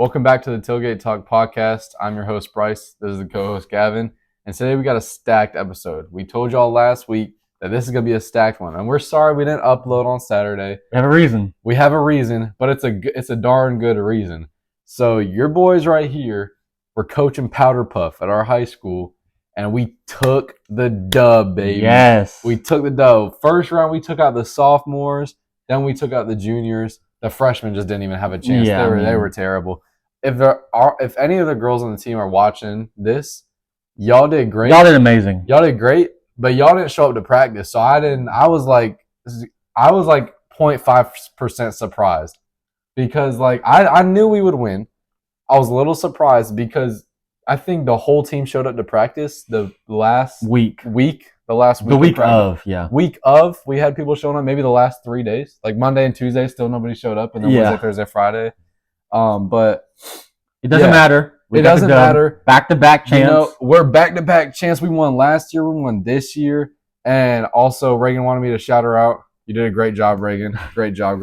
Welcome back to the Tailgate Talk podcast. I'm your host, Bryce. This is the co-host, Gavin. And today we got a stacked episode. We told y'all last week that this is going to be a stacked one. And we're sorry we didn't upload on Saturday. We have a reason. We have a reason, but it's a darn good reason. So your boys right here were coaching Powder Puff at our high school, and we took the dub, baby. Yes. We took the dub. First round, we took out the sophomores. Then we took out the juniors. The freshmen just didn't even have a chance. Yeah, they were terrible. If any of the girls on the team are watching this, y'all did great. Y'all did amazing. Y'all did great, but y'all didn't show up to practice. So I was like 0.5% surprised because I knew we would win. I was a little surprised because I think the whole team showed up to practice the last week. The week of, we had people showing up. Maybe the last 3 days, like Monday and Tuesday, still nobody showed up, and then Wednesday, Thursday, Friday. But it doesn't matter. It doesn't matter. Back-to-back chance. We're back-to-back chance. We won last year. We won this year. And also, Reagan wanted me to shout her out. You did a great job, Reagan. Great job.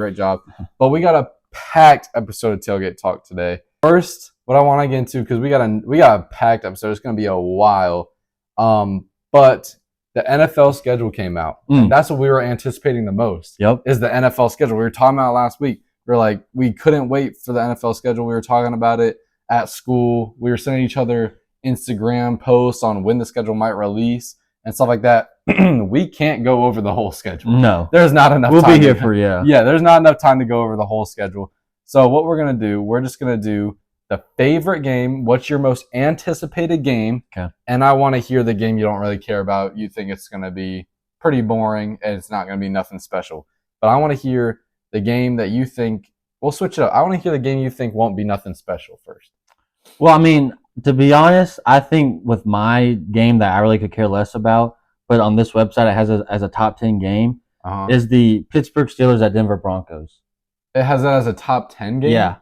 But we got a packed episode of Tailgate Talk today. First, what I want to get into, because we got a packed episode. It's going to be a while. But the NFL schedule came out. And that's what we were anticipating the most. Yep. Is the NFL schedule. We were talking about it last week. We couldn't wait for the NFL schedule. We were talking about it at school. We were sending each other Instagram posts on when the schedule might release and stuff like that. We can't go over the whole schedule. No. There's not enough time. We'll be here for you. Yeah, there's not enough time to go over the whole schedule. So what we're going to do, we're just going to do the favorite game. What's your most anticipated game? Okay. And I want to hear the game you don't really care about. You think it's going to be pretty boring and it's not going to be nothing special. But I want to hear the game that you think, we'll switch it up. I want to hear the game you think won't be nothing special first. Well, I mean, to be honest, I think with my game that I really could care less about, but on this website it has as a top 10 game, is the Pittsburgh Steelers at Denver Broncos. It has that as a top 10 game? Yeah.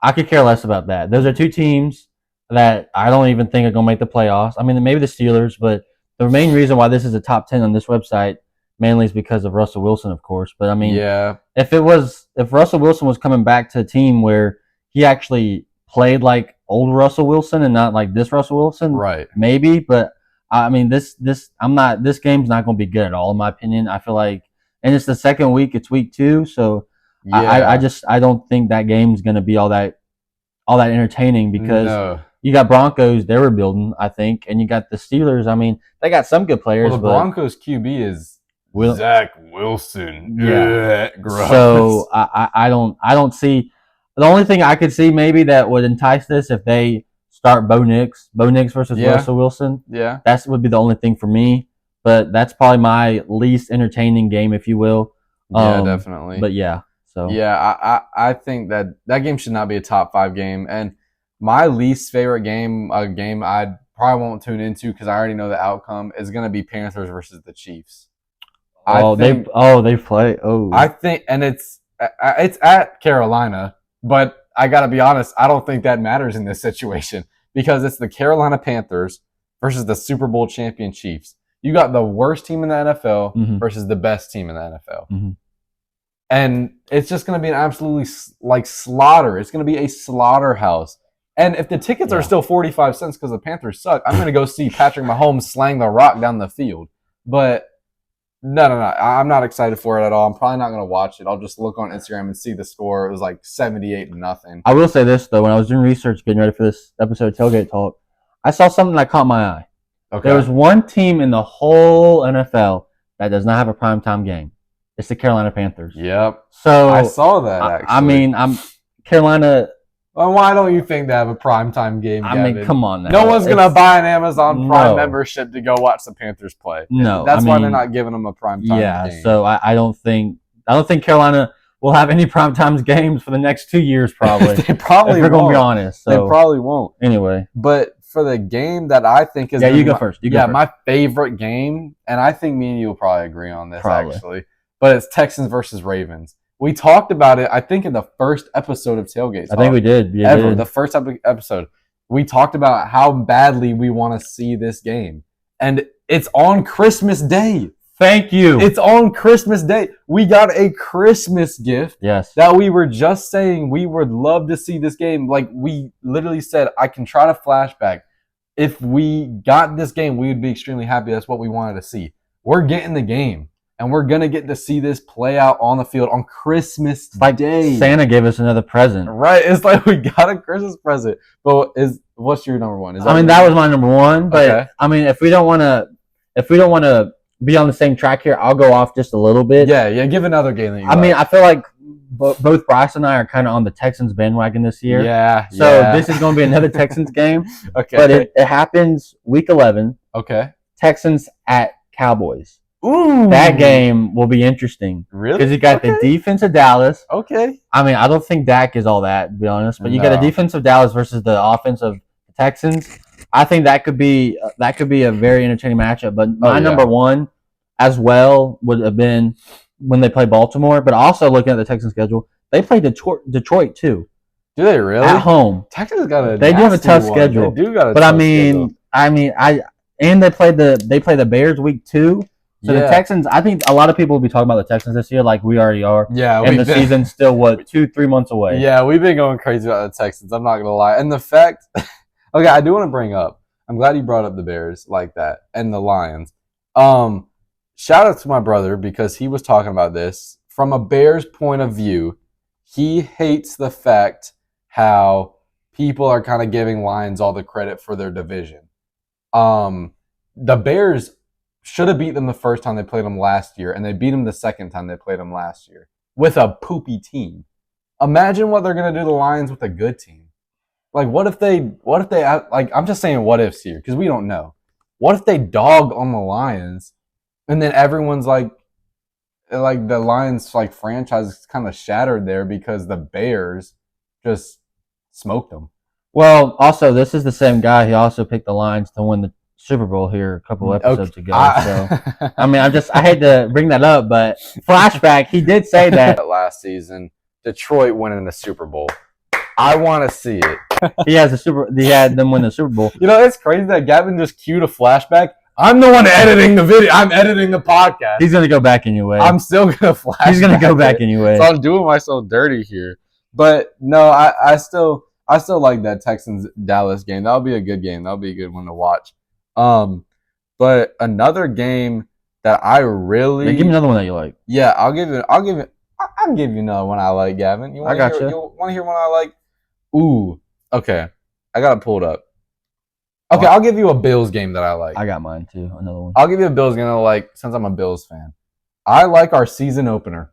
I could care less about that. Those are two teams that I don't even think are going to make the playoffs. I mean, maybe the Steelers, but the main reason why this is a top 10 on this website mainly is because of Russell Wilson, of course. But I mean, if Russell Wilson was coming back to a team where he actually played like old Russell Wilson and not like this Russell Wilson, right? Maybe, but I mean, this game's not going to be good at all, in my opinion. I feel like, and it's the second week, it's week 2, so I don't think that game's going to be all that entertaining because you got Broncos, they're rebuilding, I think, and you got the Steelers. I mean, they got some good players. Well, the Broncos QB is Zach Wilson. Yeah. Gross. So I don't see. The only thing I could see maybe that would entice this if they start Bo Nix versus Russell Wilson. Yeah. That would be the only thing for me. But that's probably my least entertaining game, if you will. Yeah, definitely. But yeah. So yeah, I think that game should not be a top 5 game. And my least favorite game, a game I probably won't tune into because I already know the outcome, is going to be Panthers versus the Chiefs. They play. Oh, I think, and it's at Carolina, but I got to be honest, I don't think that matters in this situation because it's the Carolina Panthers versus the Super Bowl champion Chiefs. You got the worst team in the NFL versus the best team in the NFL. Mm-hmm. And it's just going to be an absolutely slaughter. It's going to be a slaughterhouse. And if the tickets are still 45 cents because the Panthers suck, I'm going to go see Patrick Mahomes slang the rock down the field. But no. I'm not excited for it at all. I'm probably not going to watch it. I'll just look on Instagram and see the score. It was like 78-0. I will say this, though. When I was doing research getting ready for this episode of Tailgate Talk, I saw something that caught my eye. Okay. There was one team in the whole NFL that does not have a primetime game. It's the Carolina Panthers. Yep. So I saw that, actually. I mean, Carolina. Well, why don't you think they have a primetime game, Gavin? I mean, come on now. No one's going to buy an Amazon Prime membership to go watch the Panthers play. No. That's why they're not giving them a primetime game. Yeah, so I don't think Carolina will have any primetime games for the next 2 years, probably. They probably won't. We're going to be honest. So. They probably won't. Anyway. But for the game that I think is... Yeah, you go first. My favorite game, and I think me and you will probably agree on this, actually. But it's Texans versus Ravens. We talked about it, I think, in the first episode of Tailgate Talk. I think we did. The first episode. We talked about how badly we want to see this game. And it's on Christmas Day. Thank you. It's on Christmas Day. We got a Christmas gift. Yes. That we were just saying we would love to see this game. Like, we literally said, I can try to flashback. If we got this game, we would be extremely happy. That's what we wanted to see. We're getting the game. And we're going to get to see this play out on the field on Christmas Day. Santa gave us another present. Right. It's like we got a Christmas present. But what's your number one? That was my number one. But, okay. I mean, if we don't want to be on the same track here, I'll go off just a little bit. Yeah. Give another game that you mean, I feel like both Bryce and I are kind of on the Texans bandwagon this year. Yeah. So this is going to be another Texans game. Okay. But it happens week 11. Okay. Texans at Cowboys. Ooh. That game will be interesting. Really? Because you got the defense of Dallas. Okay. I mean, I don't think Dak is all that, to be honest. But you got a defense of Dallas versus the offense of the Texans. I think that could be a very entertaining matchup. But my number one as well would have been when they play Baltimore. But also looking at the Texans schedule, they play Detroit too. Do they really? At home. Texans got a. They do have a tough schedule. They do got a. But tough schedule. they play the Bears week 2. So the Texans, I think a lot of people will be talking about the Texans this year, like we already are. Yeah, and the season's still 2-3 months away. Yeah, we've been going crazy about the Texans. I'm not gonna lie, and the fact. Okay, I do want to bring up. I'm glad you brought up the Bears like that and the Lions. Shout out to my brother because he was talking about this from a Bears point of view. He hates the fact how people are kind of giving Lions all the credit for their division. The Bears should have beat them the first time they played them last year, and they beat them the second time they played them last year with a poopy team. Imagine what they're going to do to the Lions with a good team. Like, what if they, like, I'm just saying what ifs here because we don't know. What if they dog on the Lions and then everyone's like the Lions, like, franchise is kind of shattered there because the Bears just smoked them? Well, also, this is the same guy. He also picked the Lions to win the Super Bowl here a couple episodes ago. So, I mean, I hate to bring that up, but flashback, he did say that last season, Detroit winning the Super Bowl. I want to see it. He had them win the Super Bowl. You know, it's crazy that Gavin just queued a flashback. I'm the one editing the video. I'm editing the podcast. He's gonna go back anyway. I'm still gonna flash. He's gonna go back anyway. So I'm doing myself dirty here. But no, I still like that Texans Dallas game. That'll be a good game. That'll be a good one to watch. But another game that I really give me another one that you like. Yeah, I'll give you another one I like, Gavin. You want to hear one I like? Ooh, okay. I gotta pull it up. Okay, I'll give you a Bills game that I like. I got mine too. Another one. I'll give you a Bills game that I like since I'm a Bills fan. I like our season opener.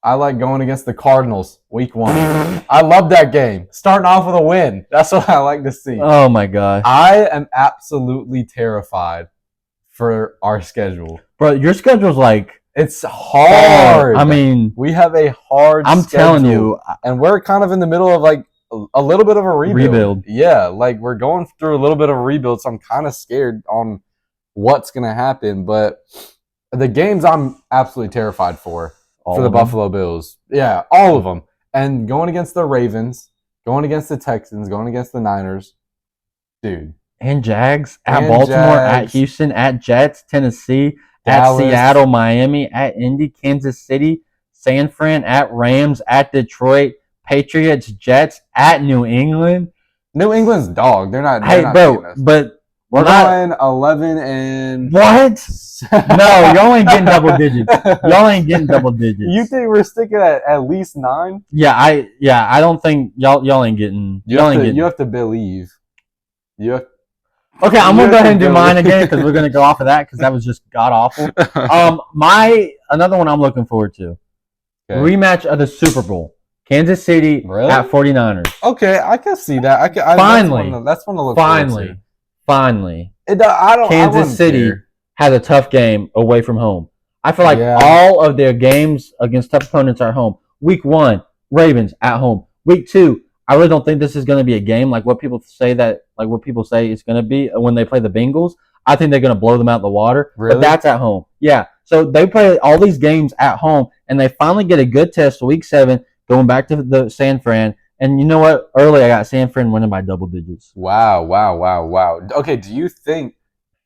I like going against the Cardinals week 1. I love that game. Starting off with a win. That's what I like to see. Oh my gosh. I am absolutely terrified for our schedule. Bro, your schedule's like it's hard. I mean, we have a hard schedule. I'm telling you. And we're kind of in the middle of like a little bit of a rebuild. Yeah, like we're going through a little bit of a rebuild, so I'm kind of scared on what's going to happen. But the games I'm absolutely terrified for the Buffalo Bills. Yeah, all of them. And going against the Ravens, going against the Texans, going against the Niners. Dude. And Jags, at Baltimore, at Houston, at Jets, Tennessee, Dallas, at Seattle, Miami, at Indy, Kansas City, San Fran, at Rams, at Detroit, Patriots, Jets, at New England. New England's dog. They're not. But we're going 11 and what? No, y'all ain't getting double digits. Y'all ain't getting double digits. You think we're sticking at least 9? Yeah, I don't think y'all ain't getting. You have to believe. Okay, I'm gonna go ahead and do mine again because we're gonna go off of that because that was just god awful. Another one I'm looking forward to. Okay. Rematch of the Super Bowl. Kansas City at 49ers. Okay, I can see that. Finally. That's one to look forward to. Finally. Kansas City has a tough game away from home. I feel like all of their games against tough opponents are at home. Week 1, Ravens at home. Week 2, I really don't think this is going to be a game like what people say it's going to be when they play the Bengals. I think they're going to blow them out of the water. Really? But that's at home. Yeah. So they play all these games at home, and they finally get a good test week 7, going back to the San Fran. And you know what? Early, I got San Fran winning by double digits. Wow. Okay, do you think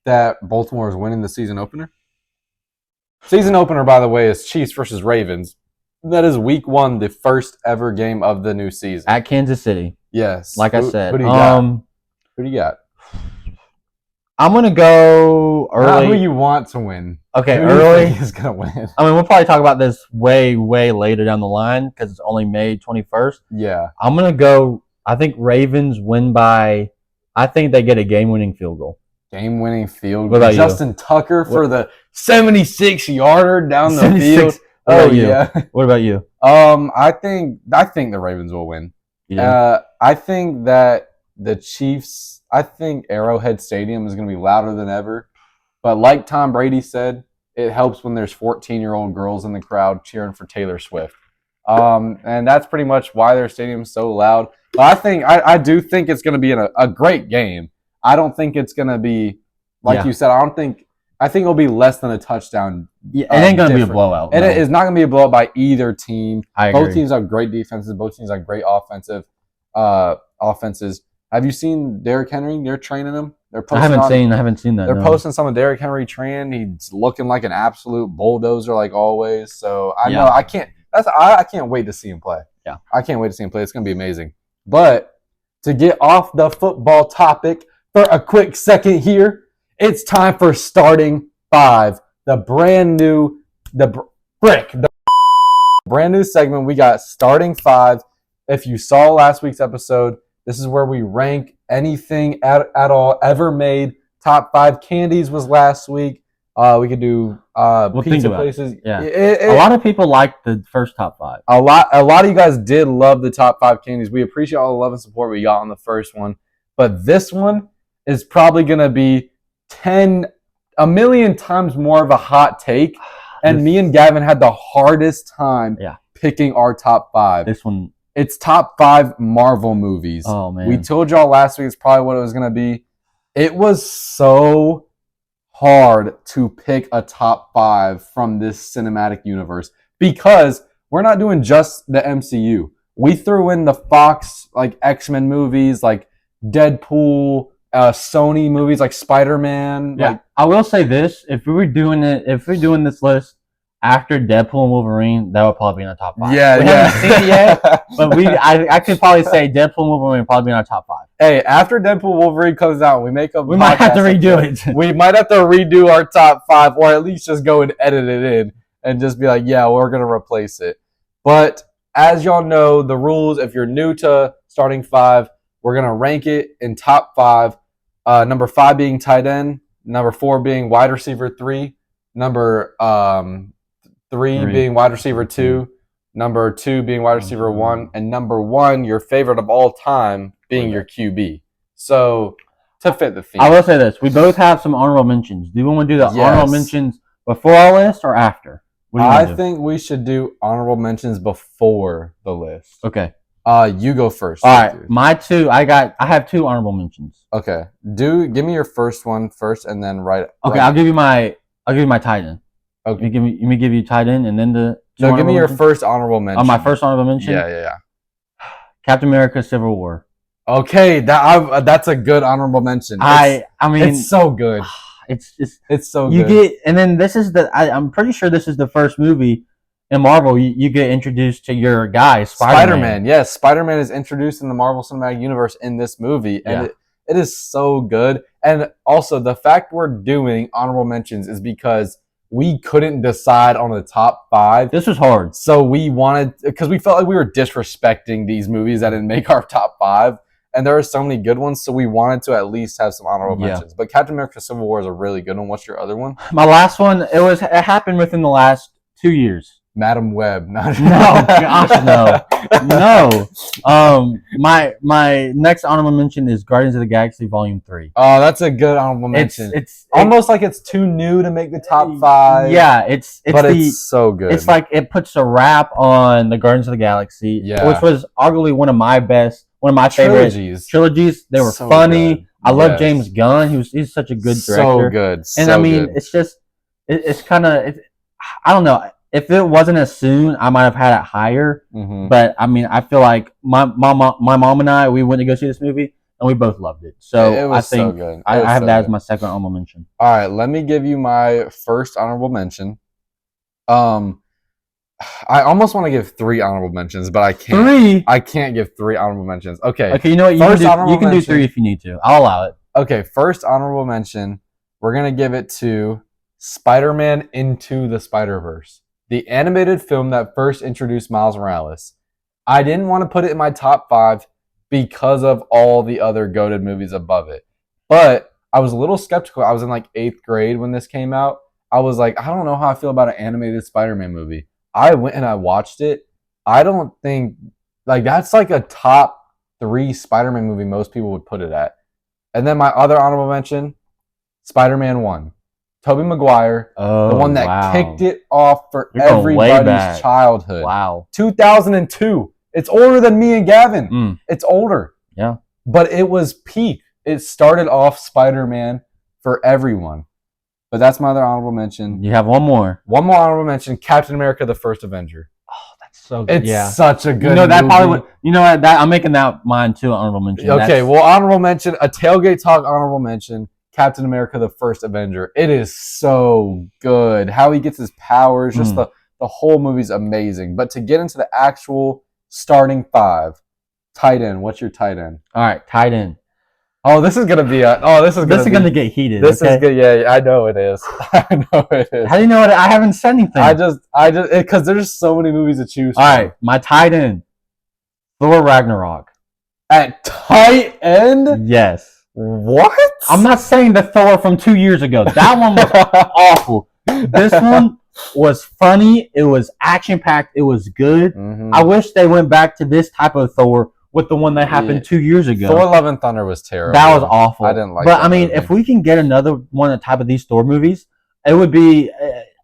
that Baltimore is winning the season opener? Season opener, by the way, is Chiefs versus Ravens. That is week 1, the first ever game of the new season. At Kansas City. Yes. Like I said. Who do you got? Who do you got? I'm going to go early. Not who you want to win. Okay, who early. Do you think is going to win? I mean, we'll probably talk about this way, way later down the line because it's only May 21st. Yeah. I'm going to go, I think Ravens win by, I think they get a game-winning field goal. Game-winning field goal. Justin Tucker for the 76-yarder down the 76. field. Oh, yeah. What about you? I think the Ravens will win. Yeah. I think that the Chiefs, I think Arrowhead Stadium is going to be louder than ever. But like Tom Brady said, it helps when there's 14-year-old girls in the crowd cheering for Taylor Swift. And that's pretty much why their stadium's so loud. But I do think it's going to be a great game. I don't think it's going to be, like you said, I think it'll be less than a touchdown. Yeah, it ain't going to be a blowout. And it is not going to be a blowout by either team. I agree. Both teams have great defenses. Both teams have great offenses. Have you seen Derrick Henry? They're training him. I haven't seen that. They're posting some of Derrick Henry training. He's looking like an absolute bulldozer, like always. So I can't wait to see him play. Yeah, I can't wait to see him play. It's going to be amazing. But to get off the football topic for a quick second here, it's time for starting 5, the brand new segment. We got starting 5. If you saw last week's episode, this is where we rank anything at all ever made. Top 5 candies was last week. We could do pizza places. Yeah, a lot of people liked the first top 5. A lot of you guys did love the top 5 candies. We appreciate all the love and support we got on the first one. But this one is probably going to be a million times more of a hot take. And me and Gavin had the hardest time picking our top 5. This one. It's top 5 Marvel movies. Oh, man. We told y'all last week it's probably what it was going to be. It was so hard to pick a top 5 from this cinematic universe because we're not doing just the MCU. We threw in the Fox, like X-Men movies, like Deadpool, Sony movies like Spider-Man. Yeah, I will say this: if we're doing this list after Deadpool and Wolverine, that would probably be in the top 5. Yeah, we haven't seen it yet, but I could probably say Deadpool and Wolverine would probably be in our top 5. Hey, after Deadpool Wolverine comes out, we might have to redo it. We might have to redo our top 5, or at least just go and edit it in and just be like, yeah, we're gonna replace it. But as y'all know, the rules. If you're new to starting 5, we're gonna rank it in top 5. Number 5 being tight end, number 4 being wide receiver 3, number 3 being wide receiver 2, number 2 being wide receiver 1, and number 1, your favorite of all time, being your QB. So to fit the theme, I will say this: we both have some honorable mentions. Do you want to do the honorable mentions before our list or after? I think we should do honorable mentions before the list. Okay. You go first. All right, my 2. I have 2 honorable mentions. Okay. Give me your first one first, and then Okay, I'll give you my tight end. Okay. Let me give you tight end, and then the. No, give me your first honorable mention. My first honorable mention. Yeah. Captain America: Civil War. Okay, that's a good honorable mention. I mean, it's so good. It's so good. And then this is I'm pretty sure this is the first movie in Marvel you get introduced to your guy, Spider-Man. Yes, Spider-Man is introduced in the Marvel Cinematic Universe in this movie, and it is so good. And also, the fact we're doing honorable mentions is because we couldn't decide on the top 5. This was hard. So we wanted, because we felt like we were disrespecting these movies that didn't make our top 5. And there are so many good ones, so we wanted to at least have some honorable mentions. But Captain America: Civil War is a really good one. What's your other one? My last one, it happened within the last 2 years. Madam Web. No, gosh, no. My next honorable mention is Guardians of the Galaxy Volume 3. Oh, that's a good honorable mention. It's almost like it's too new to make the top 5. Yeah, it's so good. It's like it puts a wrap on the Guardians of the Galaxy, which was arguably one of my favorite trilogies. They were so funny. Good. I love James Gunn. He's such a good director. So good. And I mean, it's just it's kind of I don't know. If it wasn't as soon, I might have had it higher. Mm-hmm. But I mean, I feel like my mom and I, we went to go see this movie, and we both loved it. So I think so good. I have that as my second honorable mention. All right, let me give you my first honorable mention. I almost want to give 3 honorable mentions, but I can't. 3. I can't give 3 honorable mentions. Okay. Okay, you know what? You First can do, honorable you can do mention. 3 if you need to. I'll allow it. Okay, first honorable mention. We're gonna give it to Spider-Man Into the Spider-Verse, the animated film that first introduced Miles Morales. I didn't want to put it in my top 5 because of all the other goated movies above it, but I was a little skeptical. I was in like 8th grade when this came out. I was like, I don't know how I feel about an animated Spider-Man movie. I went and I watched it. I don't think like that's like a top 3 Spider-Man movie most people would put it at. And then my other honorable mention, Spider-Man 1. Tobey Maguire, the one that kicked it off for everybody's childhood. Wow. 2002. It's older than me and Gavin. It's older. Yeah. But it was peak. It started off Spider-Man for everyone. But that's my other honorable mention. You have one more. One more honorable mention, Captain America, the First Avenger. Oh, that's so good. It's such a good that movie. probably would, that I'm making that mine too, honorable mention. Okay, well, honorable mention, a Tailgate Talk honorable mention, Captain America, the First Avenger. It is so good. How he gets his powers, just the whole movie's amazing. But to get into the actual starting 5, tight end, what's your tight end? All right, tight end. Oh, this is gonna be gonna get heated. This is good. Yeah, I know it is. I know it is. How do you know it? I haven't said anything. I just because there's so many movies to choose from. All right, my tight end, Thor Ragnarok. At tight end? Yes. What? I'm not saying the Thor from 2 years ago. That one was awful. This one was funny. It was action packed. It was good. Mm-hmm. I wish they went back to this type of Thor with the one that happened 2 years ago. Thor: Love and Thunder was terrible. That was awful. I didn't like But that I mean, movie. if we can get another one of the type of these Thor movies, it would be.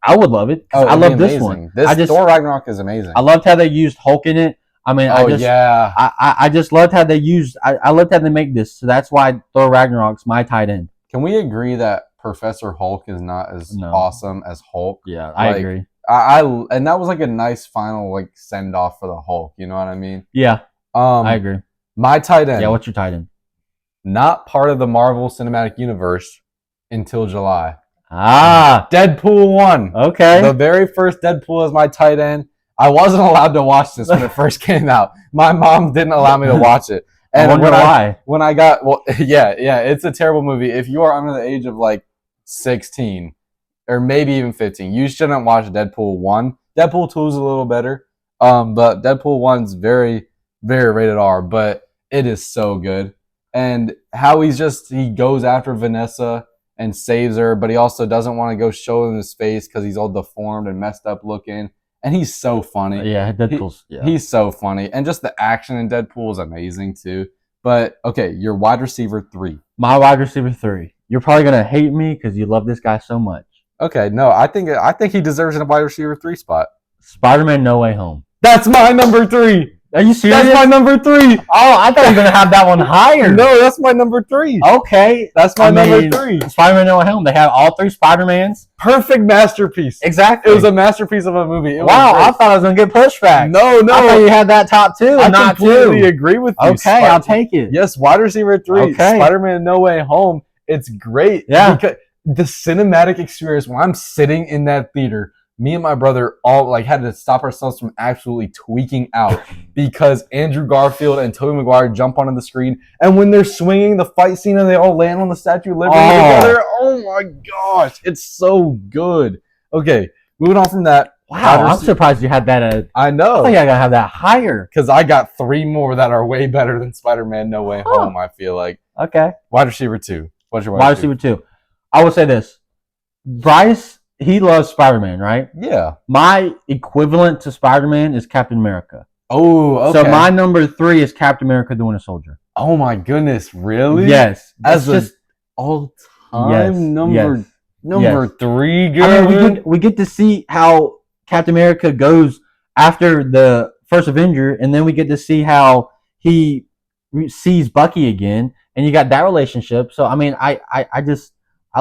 I would love it. I love this one. Thor Ragnarok is amazing. I loved how they used Hulk in it. I mean, I just loved how they used. I loved how they make this. So that's why Thor Ragnarok's my tight end. Can we agree that Professor Hulk is not as awesome as Hulk? Yeah, I agree. And that was like a nice final like send off for the Hulk. You know what I mean? Yeah. I agree. My tight end. Yeah, what's your tight end? Not part of the Marvel Cinematic Universe until July. Deadpool 1. Okay. The very first Deadpool is my tight end. I wasn't allowed to watch this when it first came out. My mom didn't allow me to watch it. And I wonder why. It's a terrible movie. If you are under the age of like 16 or maybe even 15, you shouldn't watch Deadpool 1. Deadpool 2 is a little better. But Deadpool 1's very, very rated R, but it is so good. And how he goes after Vanessa and saves her, but he also doesn't want to go show him his face because he's all deformed and messed up looking. And he's so funny. Yeah, He's so funny. And just the action in Deadpool is amazing too. But, okay, your wide receiver 3. My wide receiver 3. You're probably going to hate me because you love this guy so much. Okay, no, I think he deserves a wide receiver 3 spot. Spider-Man No Way Home. That's my number 3. Are you serious? That's my number 3. Oh, I thought you were going to have that one higher. No, that's my number 3. Okay. That's my number 3. Spider-Man No Way Home. They have all 3 Spider-Mans. Perfect masterpiece. Exactly. It was a masterpiece of a movie. Wow, I thought I was going to get pushback. No. I thought you had that top 2 and not 2. I completely agree with you. Okay, I'll take it. Yes, wide receiver 3. Okay. Spider-Man No Way Home. It's great. Yeah. Because the cinematic experience when I'm sitting in that theater, me and my brother all like had to stop ourselves from absolutely tweaking out because Andrew Garfield and Tobey Maguire jump onto the screen, and when they're swinging the fight scene and they all land on the Statue of Liberty together, oh my gosh, it's so good. Okay, moving on from that. Wow, I'm surprised you had that. I know. I think I gotta have that higher because I got 3 more that are way better than Spider-Man No Way Home. I feel like. Okay. Wide receiver 2. What's your wide receiver 2? I will say this, Bryce. He loves Spider-Man, right? Yeah. My equivalent to Spider-Man is Captain America. Oh, okay. So my number 3 is Captain America: The Winter Soldier. Oh my goodness, really? Yes. As just all-time number 3, good. I mean, we get to see how Captain America goes after the first Avenger, and then we get to see how he sees Bucky again, and you got that relationship. So I mean, I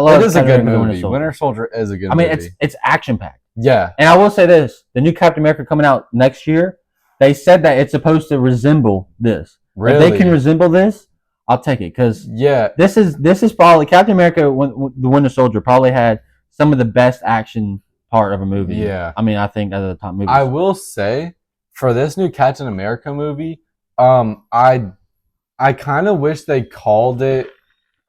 love it. Is a good movie. Winter Soldier is a good movie. I mean, it's action packed. Yeah. And I will say this: the new Captain America coming out next year, they said that it's supposed to resemble this. Really? If they can resemble this, I'll take it because this is probably Captain America. The Winter Soldier probably had some of the best action part of a movie. Yeah. I mean, I think out of the top movies. I will say for this new Captain America movie, I kind of wish they called it.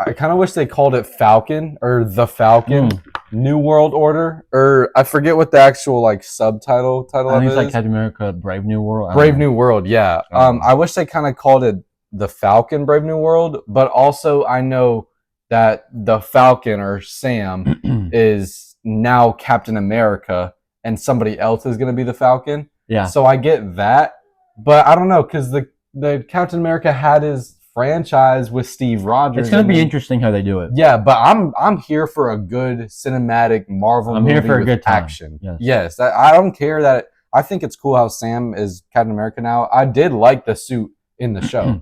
I kind of wish they called it Falcon or The Falcon, New World Order, or I forget what the actual like subtitle title I of think it it's like is. Captain America: Brave New World. Brave New World, yeah. I wish they kind of called it The Falcon, Brave New World, but also I know that the Falcon or Sam is now Captain America, and somebody else is going to be the Falcon. Yeah. So I get that, but I don't know because the Captain America had his franchise with Steve Rogers. It's going to be interesting how they do it. Yeah, but I'm here for a good cinematic Marvel movie here for a good time. action. Yes. I don't care that. I think it's cool how Sam is Captain America now. I did like the suit in the show.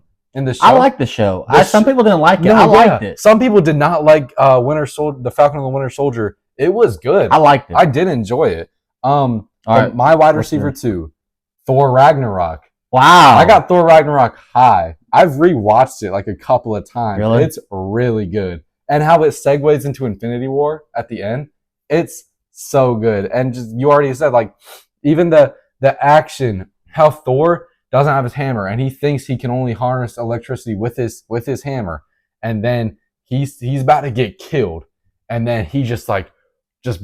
I like the show. Some people didn't like it. I liked it. Some people did not like Winter Soldier, the Falcon and the Winter Soldier. It was good. I liked it. I did enjoy it. All right. My wide receiver 2, Thor Ragnarok. Wow. I got Thor Ragnarok high. I've rewatched it like a couple of times. Really? It's really good. And how it segues into Infinity War at the end, it's so good. And just you already said, like, even the action, how Thor doesn't have his hammer and he thinks he can only harness electricity with his hammer. And then he's about to get killed. And then he just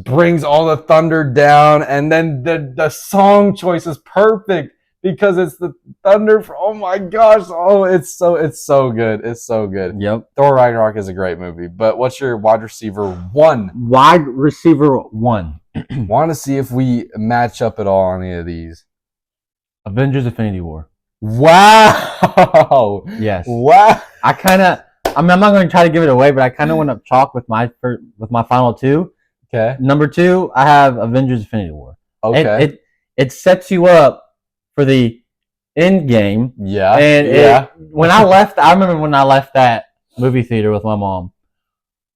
brings all the thunder down. And then the song choice is perfect. Because it's the thunder. Oh my gosh! Oh, it's so good. It's so good. Yep. Thor Ragnarok is a great movie. But what's your wide receiver 1? Wide receiver 1. Want to see if we match up at all on any of these? Avengers: Infinity War. Wow. Yes. Wow. I'm not going to try to give it away, but I kind of went up chalk with my final 2. Okay. Number 2, I have Avengers: Infinity War. Okay. It sets you up for the end game. Yeah. And when I left, I remember when I left that movie theater with my mom,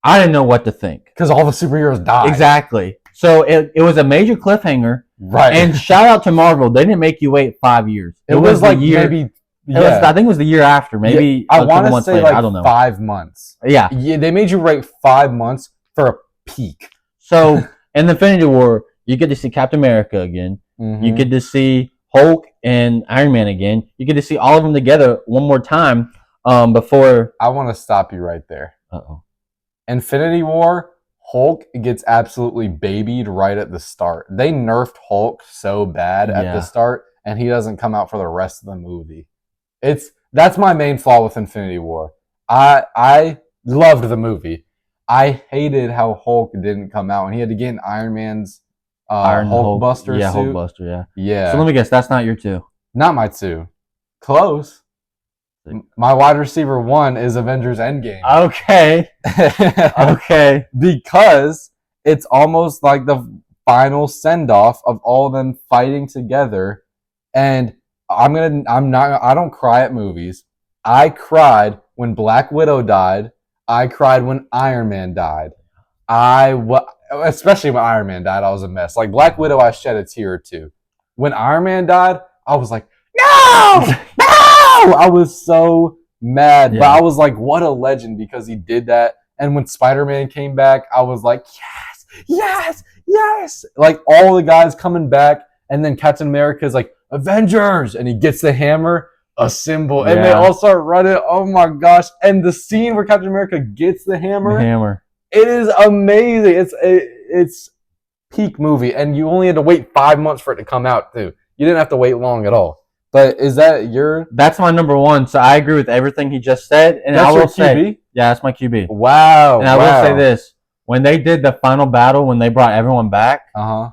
I didn't know what to think. Because all the superheroes died. Exactly. So it was a major cliffhanger. Right. And shout out to Marvel. They didn't make you wait 5 years. It was like year, maybe... I think it was the year after. Maybe I want to say later. like I don't know. 5 months. Yeah. They made you wait 5 months for a peak. So in the Infinity War, you get to see Captain America again. Mm-hmm. You get to see Hulk and Iron Man again. You get to see all of them together one more time before... I want to stop you right there. Uh-oh. Infinity War, Hulk gets absolutely babied right at the start. They nerfed Hulk so bad at the start, and he doesn't come out for the rest of the movie. That's my main flaw with Infinity War. I loved the movie. I hated how Hulk didn't come out, and he had to get in Iron Man's Hulkbuster suit. Hulkbuster, yeah. Yeah. So let me guess, that's not your 2. Not my 2. Close. My wide receiver 1 is Avengers Endgame. Okay. Okay. Because it's almost like the final send-off of all of them fighting together. And I don't cry at movies. I cried when Black Widow died. I cried when Iron Man died. Especially when Iron Man died, I was a mess. Like Black Widow, I shed a tear or two. When Iron Man died, I was like, no! No! I was so mad. But I was like, what a legend because he did that. And when Spider-Man came back, I was like, yes, yes, yes. Like all the guys coming back. And then Captain America is like, Avengers! And he gets the hammer, a symbol. And they all start running. Oh my gosh. And the scene where Captain America gets the hammer. It is amazing. It's peak movie, and you only had to wait 5 months for it to come out too. You didn't have to wait long at all. But is that your? That's my number 1. So I agree with everything he just said, and I will say, yeah, that's my QB. Wow. And I will say this: when they did the final battle, when they brought everyone back, I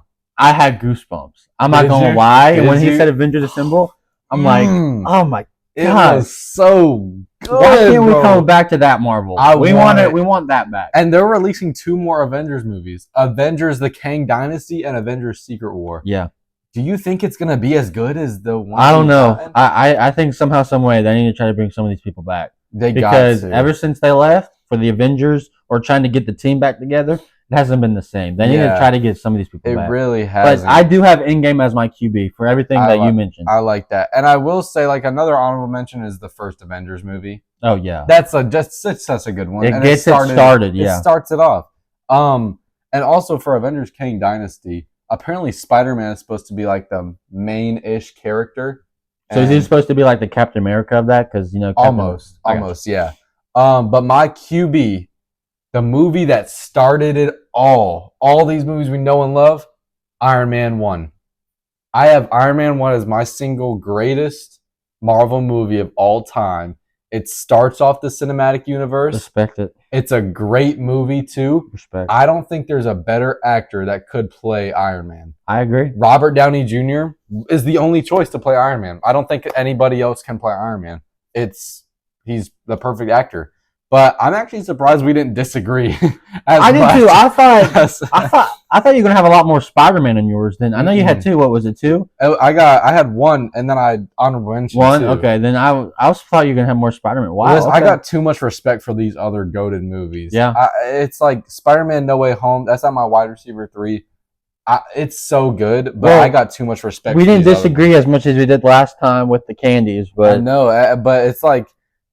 had goosebumps. I'm not gonna lie. And when he said Avengers Assemble, I'm like, oh my god, it was so good. Why can't we come back to that Marvel? We want that back. And they're releasing 2 more Avengers movies: Avengers: The Kang Dynasty and Avengers: Secret War. Yeah. Do you think it's gonna be as good as the one? I don't know. I think somehow, some way, they need to try to bring some of these people back. Because ever since they left for the Avengers or trying to get the team back together, it hasn't been the same. They need to try to get some of these people back. It really has. But I do have Endgame as my QB for everything that you mentioned. I like that. And I will say, like, another honorable mention is the first Avengers movie. Oh, yeah. It's such a good one. It gets it started, yeah. It starts it off. And also for Avengers Kang Dynasty, apparently Spider-Man is supposed to be like the main-ish character. So is he And supposed to be like the Captain America of that? Because almost, yeah. But my QB, the movie that started it all these movies we know and love, Iron Man 1. I have Iron Man 1 as my single greatest Marvel movie of all time. It starts off the cinematic universe. Respect it. It's a great movie too. Respect. I don't think there's a better actor that could play Iron Man. I agree. Robert Downey Jr. is the only choice to play Iron Man. I don't think anybody else can play Iron Man. He's the perfect actor. But I'm actually surprised we didn't disagree. I did too. I thought you were gonna have a lot more Spider-Man in yours. Then I know you had two. What was it, two? I had one, and then I honorable mention one. Two. Okay, then I also thought you were gonna have more Spider-Man. Wow, Listen, okay. I got too much respect for these other goated movies. Yeah, it's like Spider-Man: No Way Home. That's not my wide receiver 3. It's so good, but I got too much respect. We didn't disagree as much as we did last time with the candies, but I know, but it's like.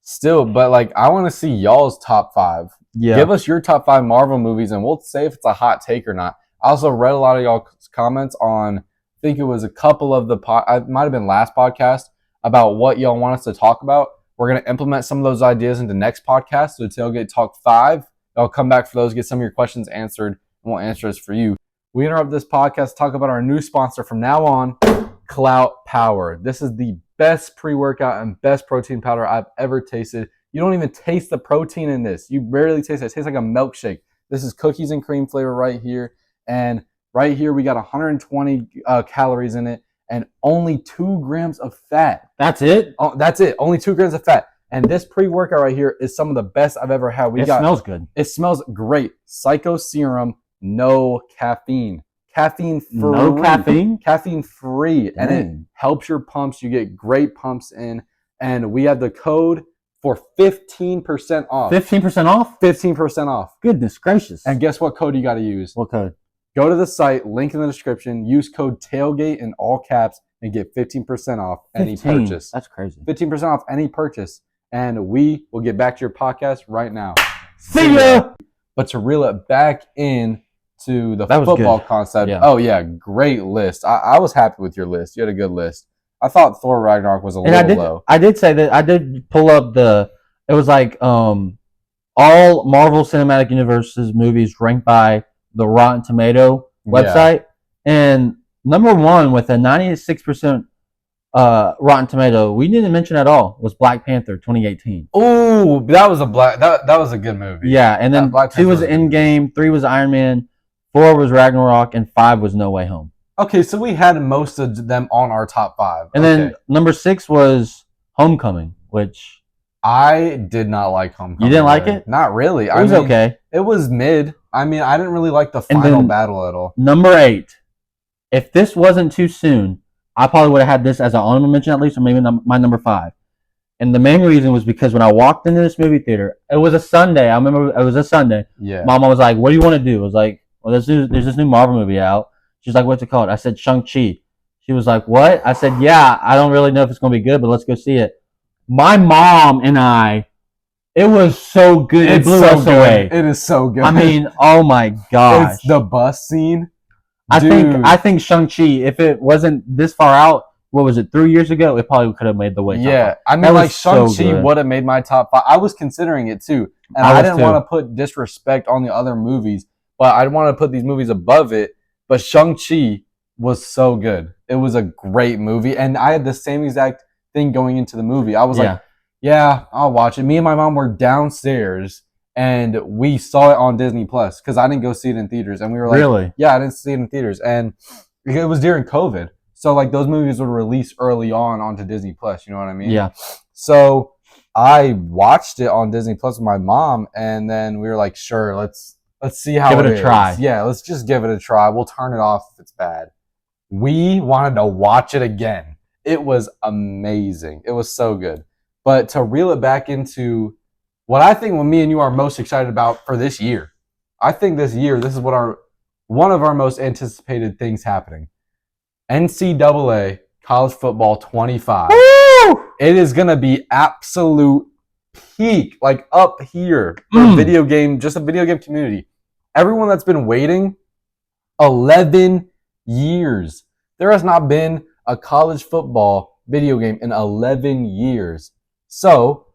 Still, but like I want to see y'all's top 5. Yeah. Give us your top 5 Marvel movies, and we'll say if it's a hot take or not. I also read a lot of y'all's comments on, I think it was a couple of it might have been last podcast, about what y'all want us to talk about. We're going to implement some of those ideas into next podcast, so Tailgate Talk 5. I'll come back for those, get some of your questions answered, and we'll answer this for you. We interrupt this podcast to talk about our new sponsor from now on, Clout Power. This is the best pre-workout and best protein powder I've ever tasted. You don't even taste the protein in this. You barely taste it. It tastes like a milkshake. This is cookies and cream flavor right here. And right here we got 120 calories in it and only 2 grams of fat. That's it? Oh, that's it. Only 2 grams of fat. And this pre-workout right here is some of the best I've ever had. It smells good. It smells great. Psycho Serum, no caffeine. Caffeine free. No caffeine? Caffeine free. Dang. And it helps your pumps. You get great pumps in. And we have the code for 15% off. 15% off? 15% off. Goodness gracious. And guess what code you got to use? What code? Go to the site, link in the description, use code TAILGATE in all caps, and get 15% off any purchase. That's crazy. 15% off any purchase. And we will get back to your podcast right now. See ya! But to reel it back in to the That was football good. concept. Yeah. Oh, yeah. Great list. I was happy with your list. You had a good list. I thought Thor Ragnarok was a little low. I did say that I did pull up it was like all Marvel Cinematic Universe's movies ranked by the Rotten Tomato website. And number 1 with a 96% Rotten Tomato, we didn't mention at all, was Black Panther 2018. Oh, that was a good movie. Yeah, and then 2 was Endgame, 3 was Iron Man, 4 was Ragnarok, and 5 was No Way Home. Okay, so we had most of them on our top 5. And then number 6 was Homecoming, which I did not like Homecoming. You didn't like it? Not really. It was okay. It was mid. I mean, I didn't really like the final battle at all. Number 8. If this wasn't too soon, I probably would have had this as an honorable mention at least, or maybe my number 5. And the main reason was because when I walked into this movie theater, it was a Sunday. I remember it was a Sunday. Yeah. Mama was like, "What do you want to do?" I was like, "Well, there's this new Marvel movie out." She's like, "What's it called?" I said, "Shang-Chi." She was like, "What?" I said, "Yeah, I don't really know if it's going to be good, but let's go see it." My mom and I, it was so good. It blew us away. It is so good. I mean, oh my gosh. It's the bus scene. I think Shang-Chi, if it wasn't this far out, what was it, 3 years ago, it probably could have made the way. Yeah, I mean, like Shang-Chi would have made my top 5. I was considering it too, and I didn't want to put disrespect on the other movies, but I want to put these movies above it. But Shang-Chi was so good. It was a great movie, and I had the same exact thing going into the movie. I was like, yeah, I'll watch it. Me and my mom were downstairs, and we saw it on Disney Plus because I didn't go see it in theaters, and we were like, really? Yeah, I didn't see it in theaters, and it was during COVID. So, like, those movies would release early on onto Disney Plus, you know what I mean? Yeah. So, I watched it on Disney Plus with my mom, and then we were like, sure, let's see how it is. Give it a try. Yeah, let's just give it a try. We'll turn it off if it's bad. We wanted to watch it again. It was amazing. It was so good. But to reel it back into what I think me and you are most excited about for this year, I think this year, this is what one of our most anticipated things happening. NCAA College Football 25. Woo! It is going to be absolute peak, like up here for a video game, just a video game community. Everyone that's been waiting 11 years. There has not been a college football video game in 11 years. So,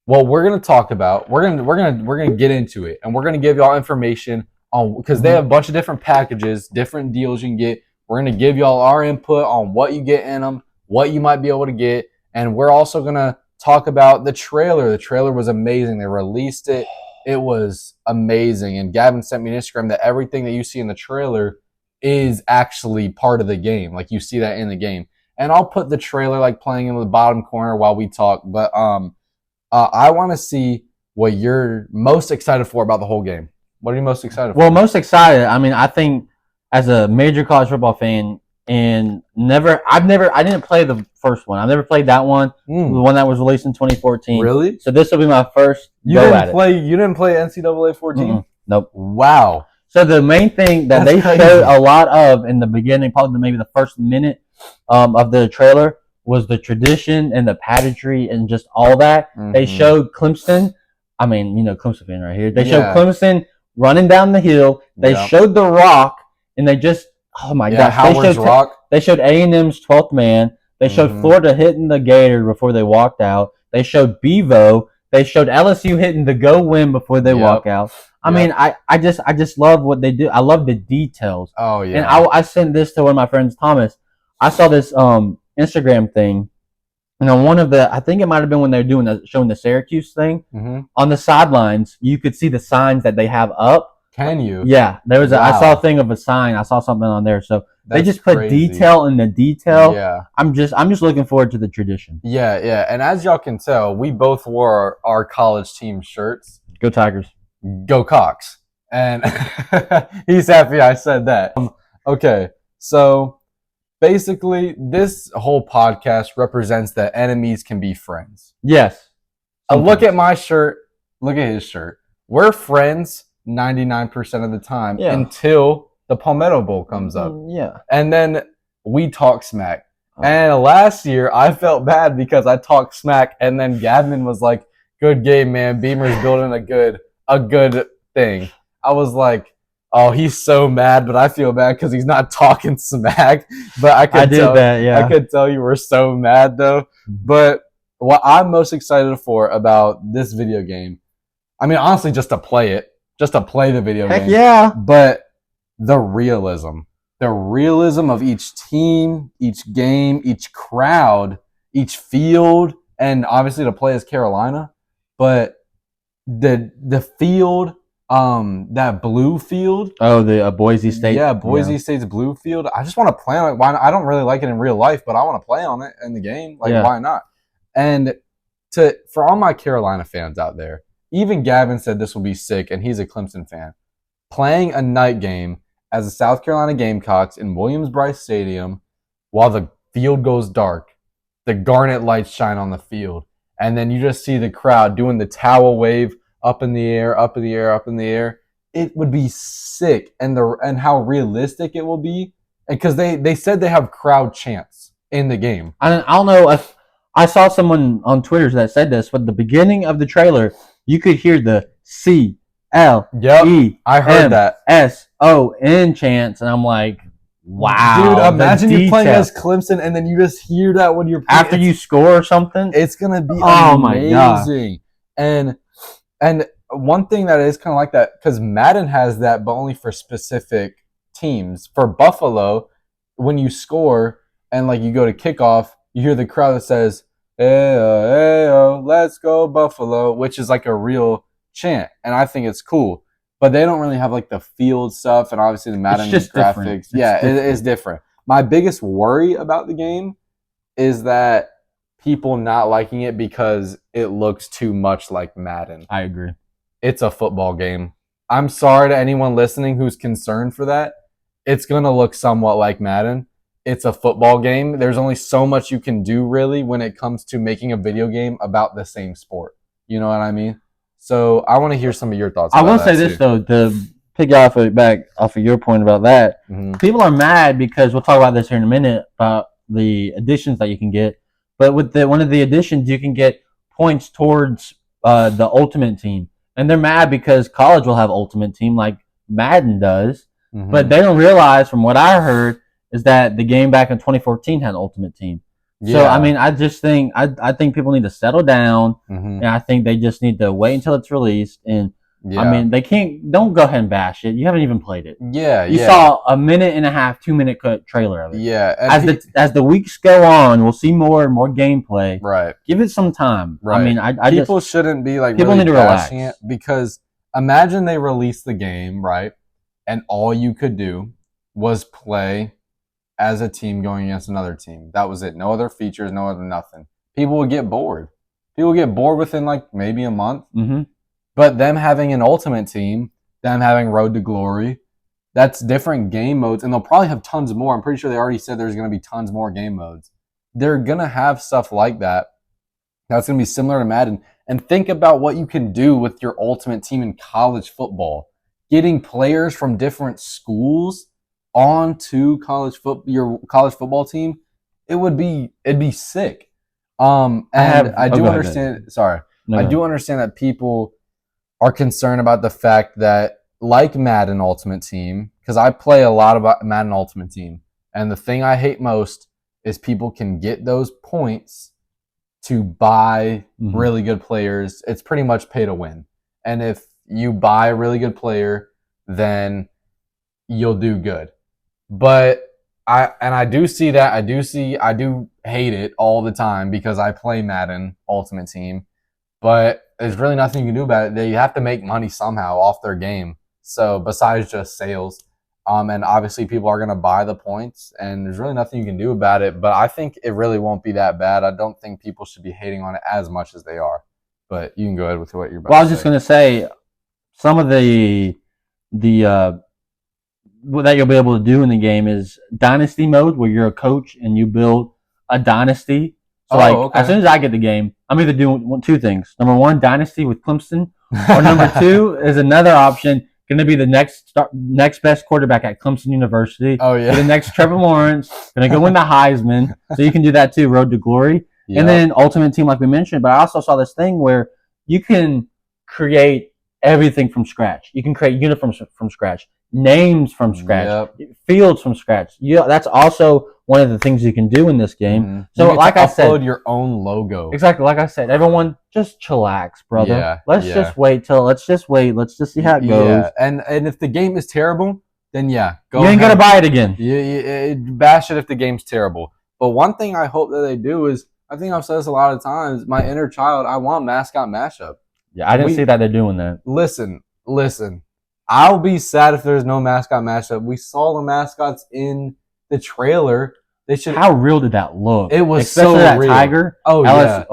what we're gonna talk about, we're gonna get into it, and we're gonna give y'all information on because they have a bunch of different packages, different deals you can get. We're gonna give y'all our input on what you get in them, what you might be able to get, and we're also gonna talk about the trailer. The trailer was amazing. They released it. It was amazing. And Gavin sent me an Instagram that everything that you see in the trailer is actually part of the game. Like you see that in the game. And I'll put the trailer like playing in the bottom corner while we talk. But I want to see what you're most excited for about the whole game. What are you most excited for? Well, most excited. I mean, I think as a major college football fan, and I didn't play the first one. I've never played that one, the one that was released in 2014. Really? So this will be my first You didn't play NCAA 14? Nope. Wow. So the main thing that they showed a lot of in the beginning, probably maybe the first minute of the trailer, was the tradition and the pageantry and just all that. They showed Clemson. I mean, Clemson fan right here. They showed Clemson running down the hill. They showed the Rock, and they just, oh my gosh. Howard's Rock. They showed A&M's 12th man. They showed Florida hitting the Gator before they walked out. They showed Bevo. They showed LSU hitting the go win before they walk out. I mean, I just love what they do. I love the details. Oh yeah. And I sent this to one of my friends, Thomas. I saw this Instagram thing, and on one of I think it might have been when they were showing the Syracuse thing, on the sidelines, you could see the signs that they have up. Can you? Yeah, there was. I saw a thing of a sign. I saw something on there. So they just put detail in the detail. Yeah. I'm just looking forward to the tradition. Yeah. And as y'all can tell, we both wore our college team shirts. Go Tigers. Go Cox. And he's happy I said that. Okay, so basically, this whole podcast represents that enemies can be friends. Yes. Look at my shirt. Look at his shirt. We're friends 99% of the time until the Palmetto Bowl comes up. Yeah. And then we talk smack. And last year, I felt bad because I talked smack, and then Gavin was like, "Good game, man. Beamer's building a good thing." I was like, "Oh, he's so mad," but I feel bad because he's not talking smack. But I could tell you were so mad though. But what I'm most excited for about this video game, I mean, honestly, just to play the video game. Heck yeah! But the realism of each team, each game, each crowd, each field, and obviously to play as Carolina, but the field, that blue field. Oh, the Boise State. Yeah, Boise State's blue field. I just want to play on it. Why not? I don't really like it in real life, but I want to play on it in the game. Why not? And for all my Carolina fans out there, even Gavin said this will be sick, and he's a Clemson fan. Playing a night game as the South Carolina Gamecocks in Williams-Brice Stadium while the field goes dark, the garnet lights shine on the field, and then you just see the crowd doing the towel wave up in the air, up in the air, up in the air. It would be sick, and how realistic it will be, because they said they have crowd chants in the game. I don't know if I saw someone on Twitter that said this, but at the beginning of the trailer, you could hear the CLEMSON I heard that chants, and I'm like, wow. Dude, imagine you're playing as Clemson and then you just hear that when you're playing. After you score or something. It's going to be amazing. And one thing that is kind of like that, because Madden has that, but only for specific teams. For Buffalo, when you score and like you go to kickoff, you hear the crowd that says, "Hey, let's go Buffalo," which is like a real chant, and I think it's cool. But they don't really have like the field stuff, and obviously the Madden graphics. It is different. My biggest worry about the game is that people not liking it because it looks too much like Madden. I agree. It's a football game. I'm sorry to anyone listening who's concerned for that. It's going to look somewhat like Madden. It's a football game. There's only so much you can do really when it comes to making a video game about the same sport. You know what I mean? So I want to hear some of your thoughts. I want to say this though, to pick off of your point about that. People are mad because we'll talk about this here in a minute about the additions that you can get. But with one of the additions, you can get points towards the Ultimate Team, and they're mad because college will have Ultimate Team like Madden does. Mhm. But they don't realize, from what I heard, is that the game back in 2014 had Ultimate Team. So Yeah. I mean, I just think I think people need to settle down, Mhm. and I think they just need to wait until it's released. And Yeah. I mean, don't go ahead and bash it. You haven't even played it. Yeah. You Yeah. saw a minute and a half, 2 minute cut trailer of it. Yeah. And As the weeks go on, we'll see more and more gameplay. right. Give it some time. Right. I mean, I People just shouldn't be like people really need to bashing relax. it, because imagine they released the game, right? And all you could do was play as a team going against another team. That was it. No other features, no other nothing. People would get bored. People get bored within like maybe a month. Mm-hmm. But them having an ultimate team, them having Road to Glory, that's different game modes, and they'll probably have tons more. I'm pretty sure they already said there's going to be tons more game modes. They're going to have stuff like that. That's going to be similar to Madden. And think about what you can do with your ultimate team in college football. Getting players from different schools onto your college football team, it'd be sick. And I do understand. Sorry, I do understand that people are concerned about the fact that, like Madden Ultimate Team, because I play a lot about Madden Ultimate Team, and the thing I hate most is people can get those points to buy really good players. It's pretty much pay to win. And if you buy a really good player, then you'll do good. But I do see that. I do hate it all the time because I play Madden Ultimate Team. But there's really nothing you can do about it. They have to make money somehow off their game. So besides just sales, and obviously people are going to buy the points, and there's really nothing you can do about it. But I think it really won't be that bad. I don't think people should be hating on it as much as they are. But you can go ahead with what you're about to say. Well, I was just going to say, some of the what that you'll be able to do in the game is dynasty mode, where you're a coach and you build a dynasty. So okay. As soon as I get the game, I'm either doing two things. Number one, dynasty with Clemson, or number two is another option, going to be the next best quarterback at Clemson University. Oh yeah, the next Trevor Lawrence, going to go win the Heisman. So you can do that too, Road to Glory. Yep. And then Ultimate Team, like we mentioned. But I also saw this thing where you can create everything from scratch. You can create uniforms from scratch, names from scratch, fields from scratch. That's also one of the things you can do in this game. Mm-hmm. So, like I said, upload your own logo. Exactly, like I said, everyone just chillax, brother. Yeah, let's just wait. Let's just see how it goes. Yeah, and if the game is terrible, then you ain't gonna buy it again. Bash it if the game's terrible. But one thing I hope that they do is, I think I've said this a lot of times, my inner child, I want mascot mashup. Yeah, I didn't see that they're doing that. Listen. I'll be sad if there's no mascot mashup. We saw the mascots in the trailer. They should. How real did that look? It was especially so that real. tiger. Oh yeah.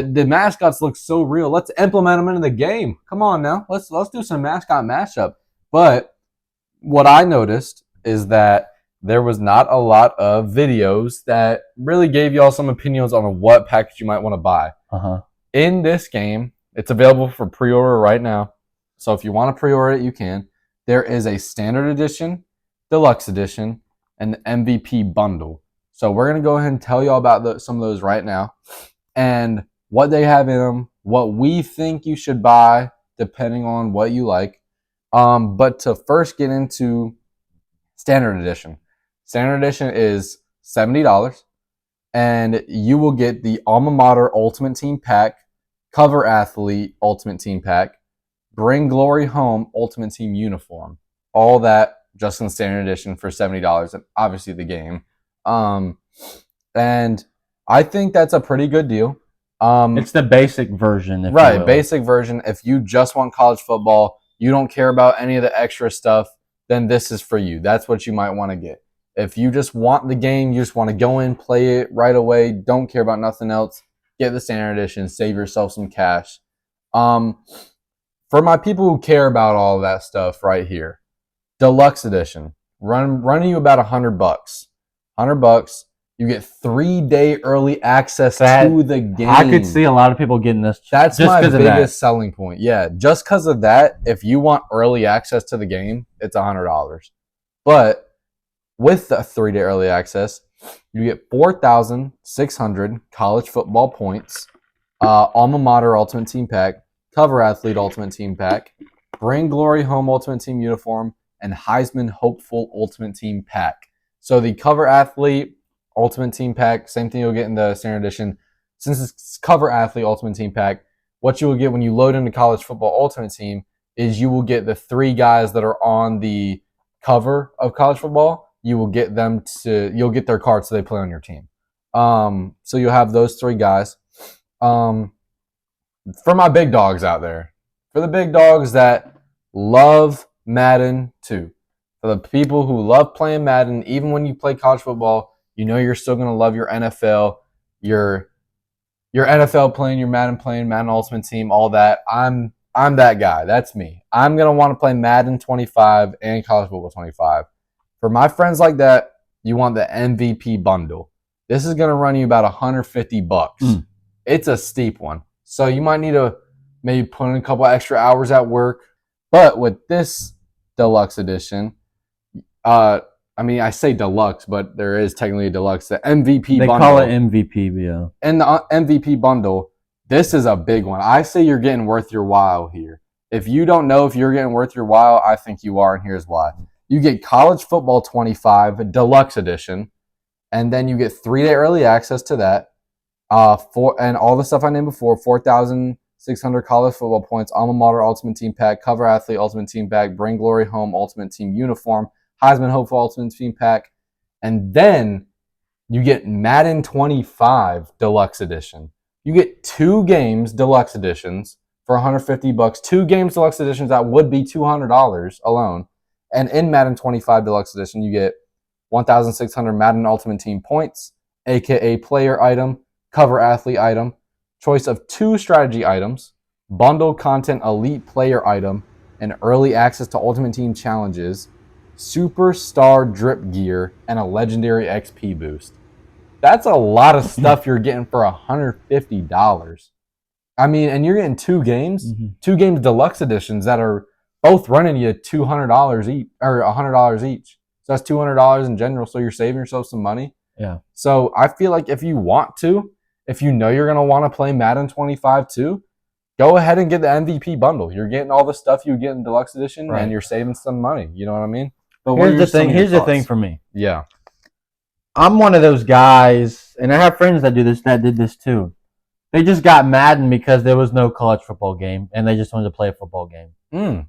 The mascots look so real. Let's implement them into the game. Come on now. Let's do some mascot mashup. But what I noticed is that there was not a lot of videos that really gave y'all some opinions on what package you might want to buy. In this game, it's available for pre-order right now. So if you want to pre-order it, you can. There is a standard edition, deluxe edition, and the MVP bundle. So we're going to go ahead and tell y'all about some of those right now, and what they have in them, what we think you should buy, depending on what you like. But to first get into standard edition. Standard edition is $70, and you will get the Alma Mater Ultimate Team Pack, Cover Athlete Ultimate Team Pack, Bring Glory Home Ultimate Team Uniform. All that just in standard edition for $70, and obviously the game. And I think that's a pretty good deal. It's the basic version, right? Basic version. If you just want college football, you don't care about any of the extra stuff, then this is for you. That's what you might want to get. If you just want the game, you just want to go in, play it right away, don't care about nothing else, get the standard edition, save yourself some cash. For my people who care about all of that stuff right here, deluxe edition, running you about $100. $100, you get 3-day early access to the game. I could see a lot of people getting this. That's just my biggest selling point. Yeah, just because of that, if you want early access to the game, it's $100. But with the 3-day early access, you get 4,600 college football points, Alma Mater Ultimate Team Pack, Cover Athlete Ultimate Team Pack, Bring Glory Home Ultimate Team Uniform, and Heisman Hopeful Ultimate Team Pack. So the Cover Athlete Ultimate Team Pack, same thing you'll get in the Standard Edition. Since it's Cover Athlete Ultimate Team Pack, what you will get when you load into College Football Ultimate Team is you will get the 3 guys that are on the cover of college football. You'll get their cards so they play on your team. So you'll have those 3 guys. For my big dogs out there, for the big dogs that love Madden 2, for the people who love playing Madden, even when you play college football, you know you're still going to love your NFL, your NFL playing, your Madden playing, Madden Ultimate Team, all that. I'm that guy. That's me. I'm going to want to play Madden 25 and College Football 25. For my friends like that, you want the MVP bundle. This is going to run you about $150. It's a steep one. So you might need to maybe put in a couple extra hours at work. But with this deluxe edition, I say deluxe, but there is technically a deluxe. The MVP they bundle. They call it MVP, yeah. And the MVP bundle, this is a big one. I say you're getting worth your while here. If you don't know if you're getting worth your while, I think you are, and here's why. You get College Football 25 Deluxe Edition, and then you get 3-day early access to that. And all the stuff I named before, 4,600 college football points, Alma Mater Ultimate Team Pack, Cover Athlete Ultimate Team Pack, Bring Glory Home Ultimate Team Uniform, Heisman Hopeful Ultimate Team Pack, and then you get Madden 25 Deluxe Edition. You get 2 games Deluxe Editions for $150. 2 games Deluxe Editions, that would be $200 alone. And in Madden 25 Deluxe Edition, you get 1,600 Madden Ultimate Team points, aka player item, cover athlete item, choice of 2 strategy items, bundle content elite player item, and early access to Ultimate Team challenges, superstar drip gear, and a legendary XP boost. That's a lot of stuff you're getting for $150. I mean, and you're getting 2 games, 2 games deluxe editions that are both running you $200 each or $100 each. So that's $200 in general. So you're saving yourself some money. Yeah. So I feel like if you want to, if you know you're going to want to play Madden 25 too, go ahead and get the MVP bundle. You're getting all the stuff you get in deluxe edition, and you're saving some money. You know what I mean? But here's the thing for me. Yeah. I'm one of those guys, and I have friends that did this too. They just got Madden because there was no college football game, and they just wanted to play a football game.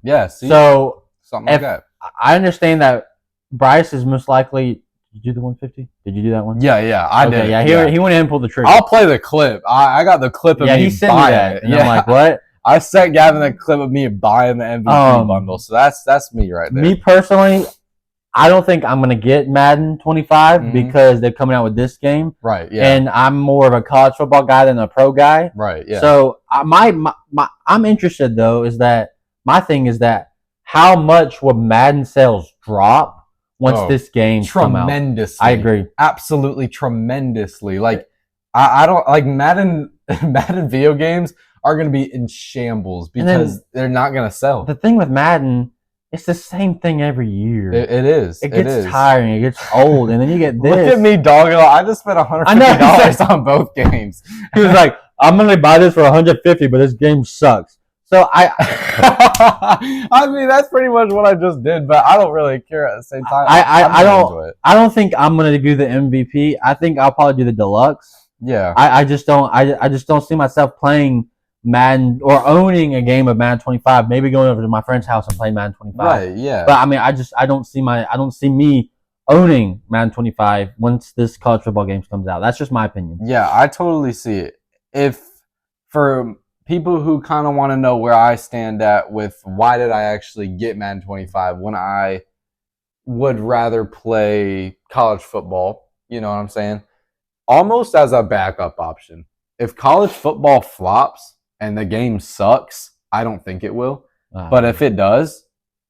Yeah. See? So something like that. I understand that Bryce is most likely. Did you do the 150? Did you do that one? Yeah, I did. Yeah, he went in and pulled the trigger. I'll play the clip. I got the clip of me he sent me buying that, it. and I'm like, what? I sent Gavin the clip of me buying the MVP bundle. So that's me right there. Me personally, I don't think I'm going to get Madden 25 because they're coming out with this game. Right, yeah. And I'm more of a college football guy than a pro guy. Right, yeah. So I'm interested, though, is that my thing is that how much will Madden sales drop once this game comes out? Tremendously. I agree. Absolutely tremendously. Like, I don't like Madden video games are going to be in shambles because they're not going to sell. The thing with Madden, it's the same thing every year. It is. It gets tiring. It gets old. And then you get this. Look at me, dog. I just spent $150 on both games. He was like, I'm going to buy this for $150, but this game sucks. So I mean, that's pretty much what I just did, but I don't really care at the same time. I don't think I'm going to do the MVP. I think I'll probably do the deluxe. Yeah. I just don't see myself playing Madden or owning a game of Madden 25. Maybe going over to my friend's house and playing Madden 25. Right. Yeah. But I mean, I don't see me owning Madden 25 once this college football game comes out. That's just my opinion. Yeah, I totally see it. If for people who kind of want to know where I stand at with why did I actually get Madden 25 when I would rather play college football, you know what I'm saying? Almost as a backup option. If college football flops and the game sucks, I don't think it will. But if it does,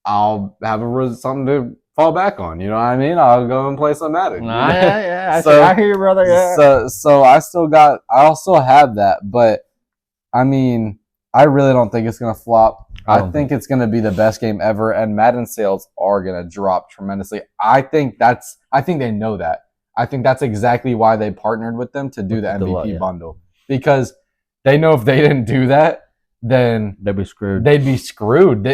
I'll have something to fall back on. You know what I mean? I'll go and play some Madden. Yeah. I hear you, brother. Yeah. So I also have that, but I mean, I really don't think it's gonna flop. I think it's gonna be the best game ever, and Madden sales are gonna drop tremendously. I think they know that. I think that's exactly why they partnered with them to do the MVP bundle, because they know if they didn't do that, then They'd be screwed. they'd be screwed.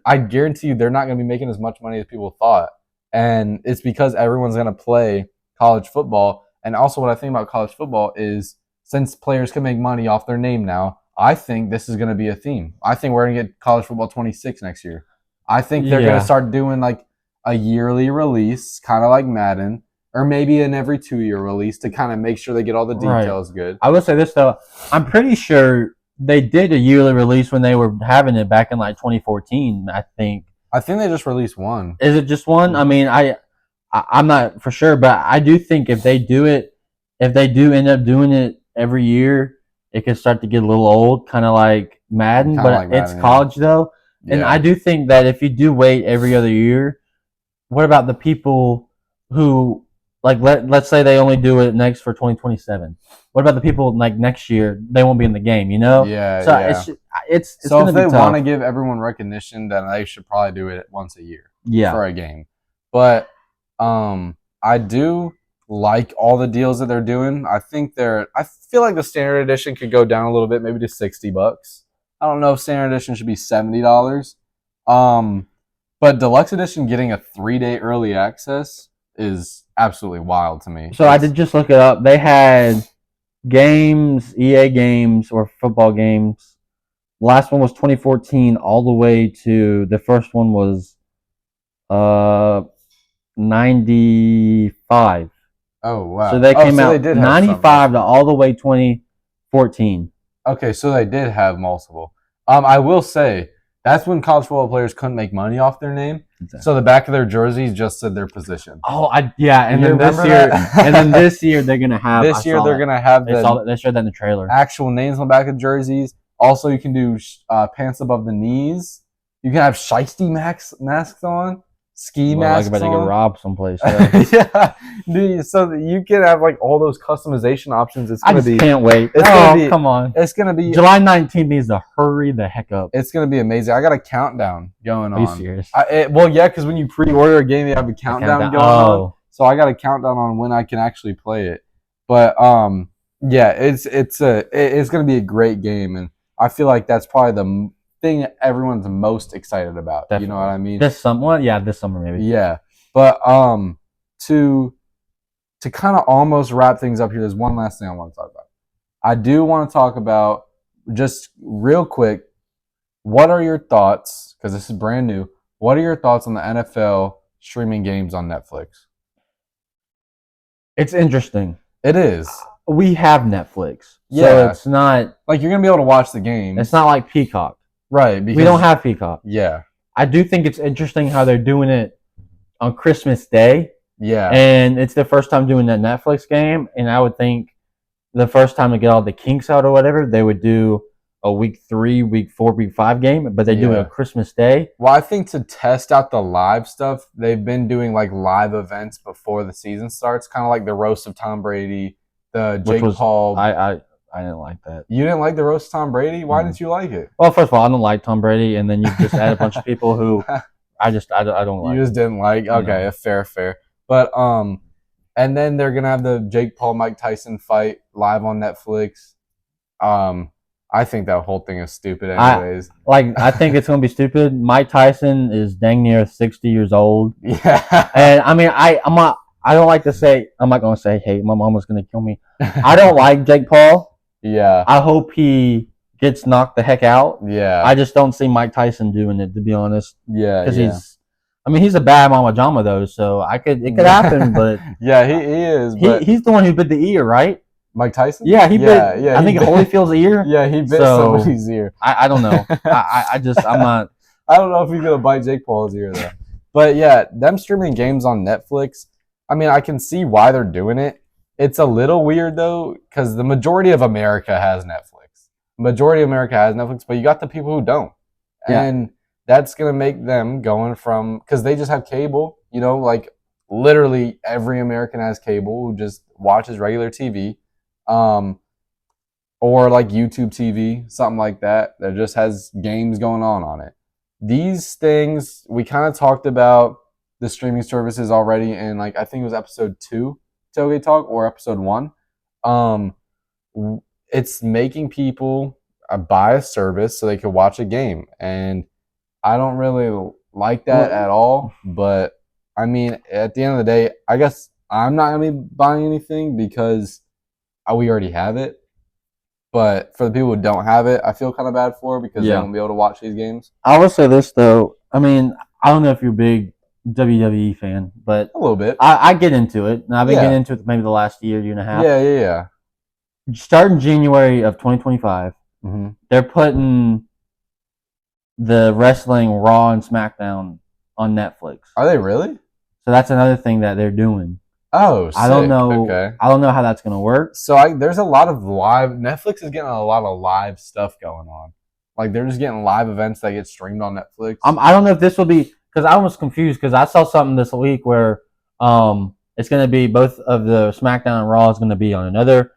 I guarantee you, they're not going to be making as much money as people thought, and it's because everyone's going to play college football. And also, what I think about college football is since players can make money off their name now, I think this is going to be a theme. I think we're going to get college football 26 next year. I think they're going to start doing like a yearly release, kind of like Madden, or maybe an every 2-year release to kind of make sure they get all the details good. I will say this though, I'm pretty sure they did a yearly release when they were having it back in like 2014. I think they just released one. Is it just one? I mean, I'm not for sure, but I do think if they do end up doing it every year, it can start to get a little old, kind of like Madden. Kinda But like Madden, it's college though, and I do think that if you do wait every other year, what about the people who like let's say they only do it next for 2027? What about the people like next year? They won't be in the game, you know? Yeah, So yeah. it's so gonna if they be want to tough. give everyone recognition, then they should probably do it once a year Yeah. for a game. But I do like all the deals that they're doing. I feel like the standard edition could go down a little bit, maybe to $60. I don't know if standard edition should be $70. But deluxe edition getting a 3-day early access is absolutely wild to me. So I did just look it up. They had games, EA games or football games. Last one was 2014 all the way to the first one was 95. Oh wow. So they came out they did have 95 to all the way 2014. Okay, so they did have multiple. I will say that's when college football players couldn't make money off their name. Exactly. So the back of their jerseys just said their position. Oh, and then this year they're gonna have. This year they're gonna have they showed that in the trailer. Actual names on the back of jerseys. Also, you can do pants above the knees. You can have shiesty masks on. Ski masks. Like about to get robbed someplace. Yeah, dude, so you can have like all those customization options. I can't wait. Come on! It's gonna be July 19th needs to hurry the heck up. It's gonna be amazing. I got a countdown going on. Are you serious? Well, yeah, because when you pre-order a game, they have a countdown going on. So I got a countdown on when I can actually play it. But yeah, it's gonna be a great game, and I feel like that's probably the thing everyone's most excited about. Definitely. You know what I mean? This summer maybe. Yeah, but to kind of almost wrap things up here, there's one last thing I want to talk about. I do want to talk about just real quick. What are your thoughts? Because this is brand new. What are your thoughts on the NFL streaming games on Netflix? It's interesting. It is. We have Netflix, so it's not like you're gonna be able to watch the game. It's not like Peacock. Right, because we don't have Peacock. Yeah. I do think it's interesting how they're doing it on Christmas Day. Yeah. And it's the first time doing that Netflix game, and I would think the first time to get all the kinks out or whatever, they would do a week 3, week 4, week 5 game, but they do it on Christmas Day. Well, I think to test out the live stuff, they've been doing like live events before the season starts, kind of like the roast of Tom Brady, the Jake Paul. I didn't like that. You didn't like the roast of Tom Brady? Why didn't you like it? Well, first of all, I don't like Tom Brady, and then you just add a bunch of people who I don't like. You just didn't like? Okay, fair. But and then they're gonna have the Jake Paul Mike Tyson fight live on Netflix. I think that whole thing is stupid anyways. I think it's gonna be stupid. Mike Tyson is dang near 60 years old. Yeah. And I mean I don't like to say, I'm not gonna say, hey, my mom was gonna kill me. I don't like Jake Paul. Yeah. I hope he gets knocked the heck out. Yeah. I just don't see Mike Tyson doing it, to be honest. Yeah. Because he's a bad mama jama though, so it could happen, but yeah, he is. But he's the one who bit the ear, right? Mike Tyson? Yeah, he bit. I think Holyfield's ear. Yeah, he bit somebody's ear. I don't know. I'm not. I don't know if he's gonna bite Jake Paul's ear though. But yeah, them streaming games on Netflix. I mean, I can see why they're doing it. It's a little weird though, because the majority of America has Netflix. But you got the people who don't, and that's gonna make them going from, because they just have cable. You know, like literally every American has cable who just watches regular TV. Or like YouTube TV, something like that just has games going on it. These things, we kind of talked about the streaming services already in like, I think it was episode 2 Tailgate Talk or episode 1. It's making people, buy a service so they could watch a game. And I don't really like that at all. But I mean, at the end of the day, I guess I'm not gonna be buying anything because we already have it. But for the people who don't have it, I feel kind of bad for because they won't be able to watch these games. I will say this though. I mean, I don't know if you're a big WWE fan, but A little bit. I get into it. And I've been getting into it maybe the last year and a half. Yeah. Starting January of 2025, they're putting the wrestling Raw and SmackDown on Netflix. Are they really? So that's another thing that they're doing. Oh, sick. I don't know. Okay. I don't know how that's gonna work. So there's a lot of live. Netflix is getting a lot of live stuff going on. Like they're just getting live events that get streamed on Netflix. I don't know if this will be because I was confused because I saw something this week where it's gonna be both of the SmackDown and Raw is gonna be on another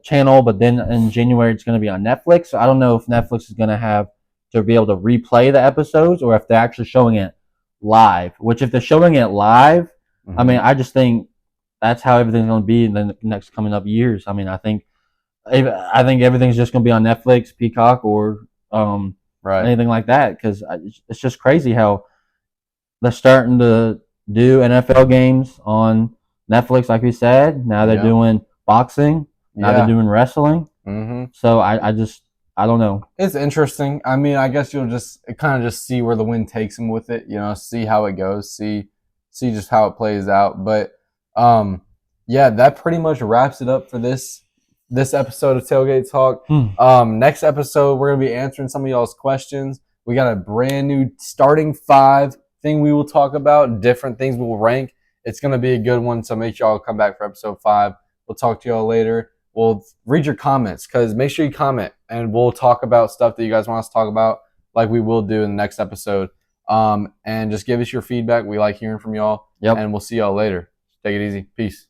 channel, but then in January it's gonna be on Netflix. So I don't know if Netflix is gonna have to be able to replay the episodes or if they're actually showing it live. Which if they're showing it live, I mean, I just think that's how everything's going to be in the next coming up years. I mean, I think everything's just going to be on Netflix, Peacock, or anything like that because it's just crazy how they're starting to do NFL games on Netflix, like we said. Now they're doing boxing. Now they're doing wrestling. So I don't know. It's interesting. I mean, I guess you'll just kind of just see where the wind takes them with it. See how it goes. See just how it plays out. But that pretty much wraps it up for this episode of Tailgate Talk. Next episode, we're gonna be answering some of y'all's questions. We got a brand new starting 5 thing we will talk about. Different things we'll rank. It's gonna be a good one. So make sure y'all come back for episode 5. We'll talk to y'all later. We'll read your comments because make sure you comment and we'll talk about stuff that you guys want us to talk about, like we will do in the next episode. And just give us your feedback. We like hearing from y'all. And we'll see y'all later. Take it easy. Peace.